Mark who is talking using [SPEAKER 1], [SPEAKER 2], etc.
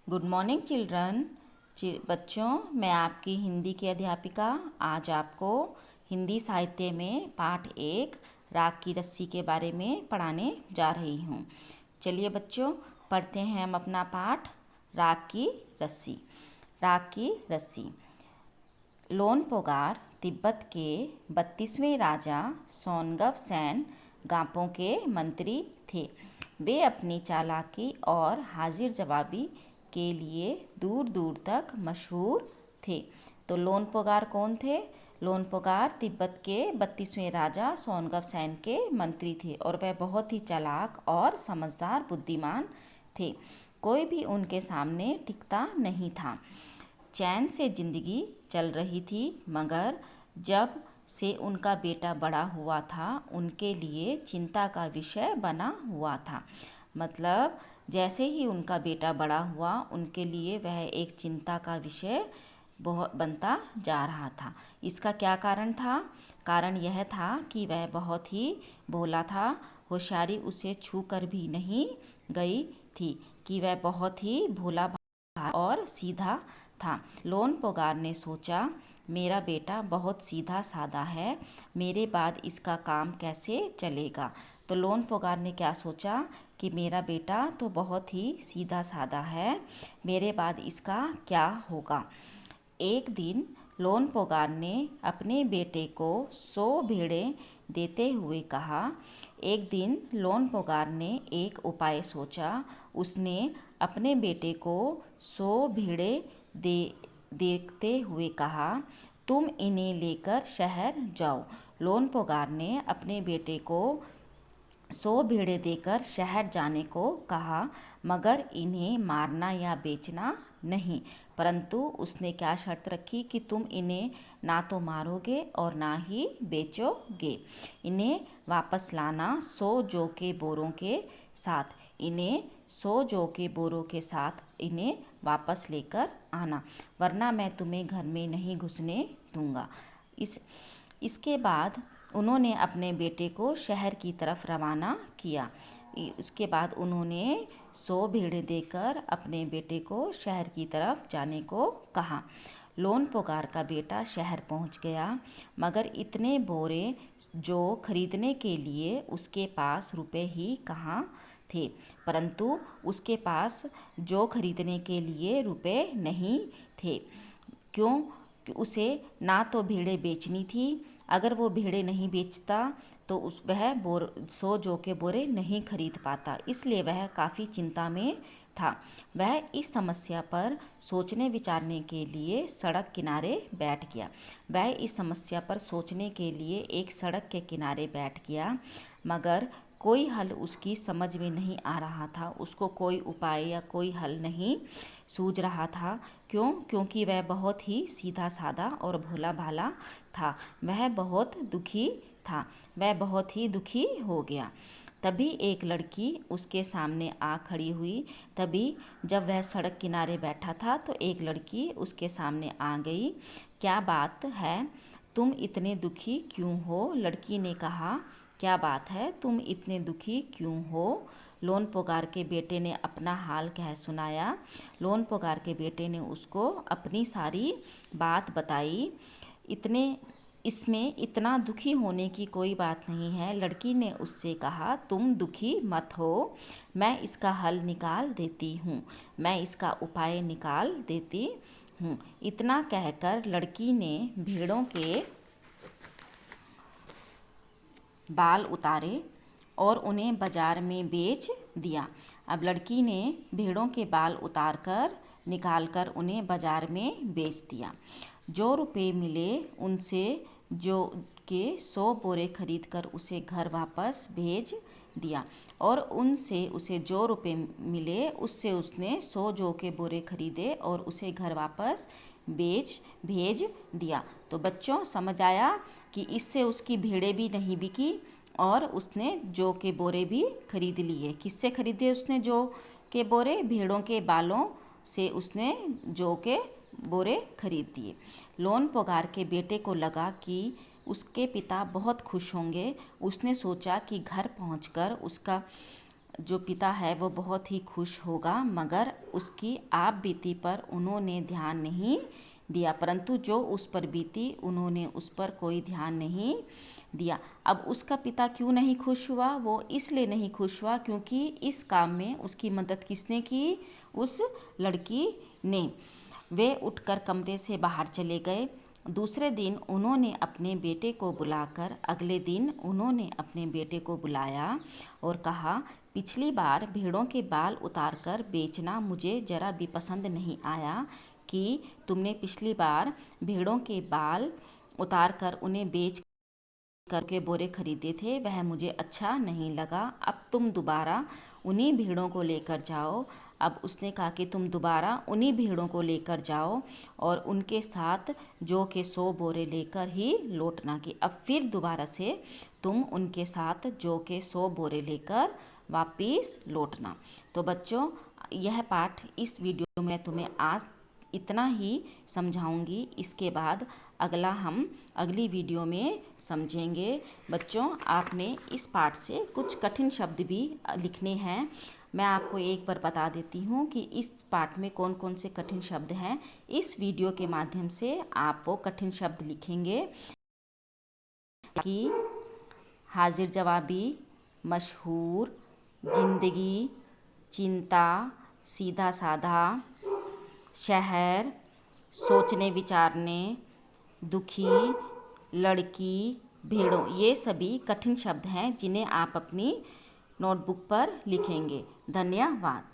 [SPEAKER 1] Good morning children. बच्चों, मैं आपकी हिंदी की अध्यापिका आज आपको हिंदी साहित्य में पाठ 1 राग की रस्सी के बारे में पढ़ाने जा रही हूँ। चलिए बच्चों, पढ़ते हैं हम अपना पाठ। राग की रस्सी। राग की रस्सी। लोनपोगार तिब्बत के 32वें राजा सोनगव सेन गांपों के मंत्री थे। वे अपनी चालाकी और हाजिर जवाबी के लिए दूर दूर तक मशहूर थे। तो लोनपोगार कौन थे? लोनपोगार तिब्बत के 32वें राजा सोनगव सेन के मंत्री थे और वह बहुत ही चालाक और समझदार बुद्धिमान थे। कोई भी उनके सामने टिकता नहीं था। चैन से जिंदगी चल रही थी, मगर जब से उनका बेटा बड़ा हुआ था उनके लिए चिंता का विषय बना हुआ था। मतलब जैसे ही उनका बेटा बड़ा हुआ उनके लिए वह एक चिंता का विषय बहुत बनता जा रहा था। इसका क्या कारण था? कारण यह था कि वह बहुत ही भोला था। होशियारी उसे छू कर भी नहीं गई थी कि वह बहुत ही भोला और सीधा था। लोनपोगार ने सोचा, मेरा बेटा बहुत सीधा साधा है, मेरे बाद इसका काम कैसे चलेगा। तो लोनपोगार ने क्या सोचा कि मेरा बेटा तो बहुत ही सीधा साधा है, मेरे बाद इसका क्या होगा। एक दिन लोनपोगार ने अपने बेटे को 100 भेड़ें देते हुए कहा। एक दिन लोनपोगार ने एक उपाय सोचा। उसने अपने बेटे को 100 भेड़ें देखते हुए कहा, तुम इन्हें लेकर शहर जाओ। लोनपोगार ने अपने बेटे को 100 भेड़ें देकर शहर जाने को कहा, मगर इन्हें मारना या बेचना नहीं। परंतु उसने क्या शर्त रखी कि तुम इन्हें ना तो मारोगे और ना ही बेचोगे। इन्हें वापस लाना 100 जौ के बोरों के साथ। इन्हें 100 जौ के बोरों के साथ इन्हें वापस लेकर आना, वरना मैं तुम्हें घर में नहीं घुसने दूंगा। इसके बाद उन्होंने अपने बेटे को शहर की तरफ रवाना किया। उसके बाद उन्होंने 100 भेड़ें देकर अपने बेटे को शहर की तरफ जाने को कहा। लोनपोगार का बेटा शहर पहुंच गया, मगर इतने बोरे जो खरीदने के लिए उसके पास रुपए ही कहाँ थे। परंतु उसके पास जो खरीदने के लिए रुपए नहीं थे। क्यों? उसे ना तो भेड़ें बेचनी थी। अगर वो भेड़ें नहीं बेचता तो वह 100 जौ के बोरे नहीं खरीद पाता। इसलिए वह काफ़ी चिंता में था। वह इस समस्या पर सोचने विचारने के लिए सड़क किनारे बैठ गया। वह इस समस्या पर सोचने के लिए एक सड़क के किनारे बैठ गया, मगर कोई हल उसकी समझ में नहीं आ रहा था। उसको कोई उपाय या कोई हल नहीं सूझ रहा था। क्यों? क्योंकि वह बहुत ही सीधा साधा और भोला भाला था। वह बहुत दुखी था। वह बहुत ही दुखी हो गया। तभी एक लड़की उसके सामने आ खड़ी हुई। तभी जब वह सड़क किनारे बैठा था तो एक लड़की उसके सामने आ गई। क्या बात है, तुम इतने दुखी क्यों हो? लड़की ने कहा, क्या बात है, तुम इतने दुखी क्यों हो? लोनपोगार के बेटे ने अपना हाल कह सुनाया। लोनपोगार के बेटे ने उसको अपनी सारी बात बताई। इसमें इतना दुखी होने की कोई बात नहीं है। लड़की ने उससे कहा, तुम दुखी मत हो, मैं इसका हल निकाल देती हूँ, मैं इसका उपाय निकाल देती हूँ। इतना कहकर लड़की ने भेड़ों के बाल उतारे और उन्हें बाजार में बेच दिया। अब लड़की ने भेड़ों के बाल उतारकर निकालकर उन्हें बाजार में बेच दिया। जो रुपए मिले उनसे जो के 100 बोरे खरीद कर उसे घर वापस भेज दिया, और उनसे उसे जो रुपए मिले उससे उसने 100 जौ के बोरे खरीदे और उसे घर वापस भेज दिया। तो बच्चों, समझ आया कि इससे उसकी भेड़ें भी नहीं बिकी और उसने जौ के बोरे भी खरीद लिए। किससे खरीदे उसने जौ के बोरे? भेड़ों के बालों से उसने जौ के बोरे खरीद दिए। लोनपोगार के बेटे को लगा कि उसके पिता बहुत खुश होंगे। उसने सोचा कि घर पहुंचकर उसका जो पिता है वो बहुत ही खुश होगा, मगर उसकी आप बीती पर उन्होंने ध्यान नहीं दिया, परंतु जो उस पर बीती उन्होंने उस पर कोई ध्यान नहीं दिया। अब उसका पिता क्यों नहीं खुश हुआ? वो इसलिए नहीं खुश हुआ क्योंकि इस काम में उसकी मदद किसने की? उस लड़की ने। वे उठकर कमरे से बाहर चले गए। दूसरे दिन उन्होंने अपने बेटे को बुलाकर अगले दिन उन्होंने अपने बेटे को बुलाया और कहा, पिछली बार भेड़ों के बाल उतारकर बेचना मुझे ज़रा भी पसंद नहीं आया कि तुमने पिछली बार भेड़ों के बाल उतारकर उन्हें बेच करके बोरे खरीदे थे, वह मुझे अच्छा नहीं लगा। अब तुम दोबारा उन्हीं भेड़ों को लेकर जाओ। अब उसने कहा कि तुम दोबारा उन्हीं भेड़ों को लेकर जाओ और उनके साथ जौ के 100 बोरे लेकर ही लौटना। कि अब फिर दोबारा से तुम उनके साथ जौ के 100 बोरे लेकर वापस लौटना। तो बच्चों, यह पाठ इस वीडियो में तुम्हें आज इतना ही समझाऊंगी। इसके बाद अगला हम अगली वीडियो में समझेंगे। बच्चों, आपने इस पाठ से कुछ कठिन शब्द भी लिखने हैं। मैं आपको एक बार बता देती हूँ कि इस पाठ में कौन कौन से कठिन शब्द हैं। इस वीडियो के माध्यम से आप वो कठिन शब्द लिखेंगे कि हाजिर जवाबी, मशहूर, जिंदगी, चिंता, सीधा साधा, शहर, सोचने विचारने, दुखी, लड़की, भेड़ों। ये सभी कठिन शब्द हैं जिन्हें आप अपनी नोटबुक पर लिखेंगे। धन्यवाद।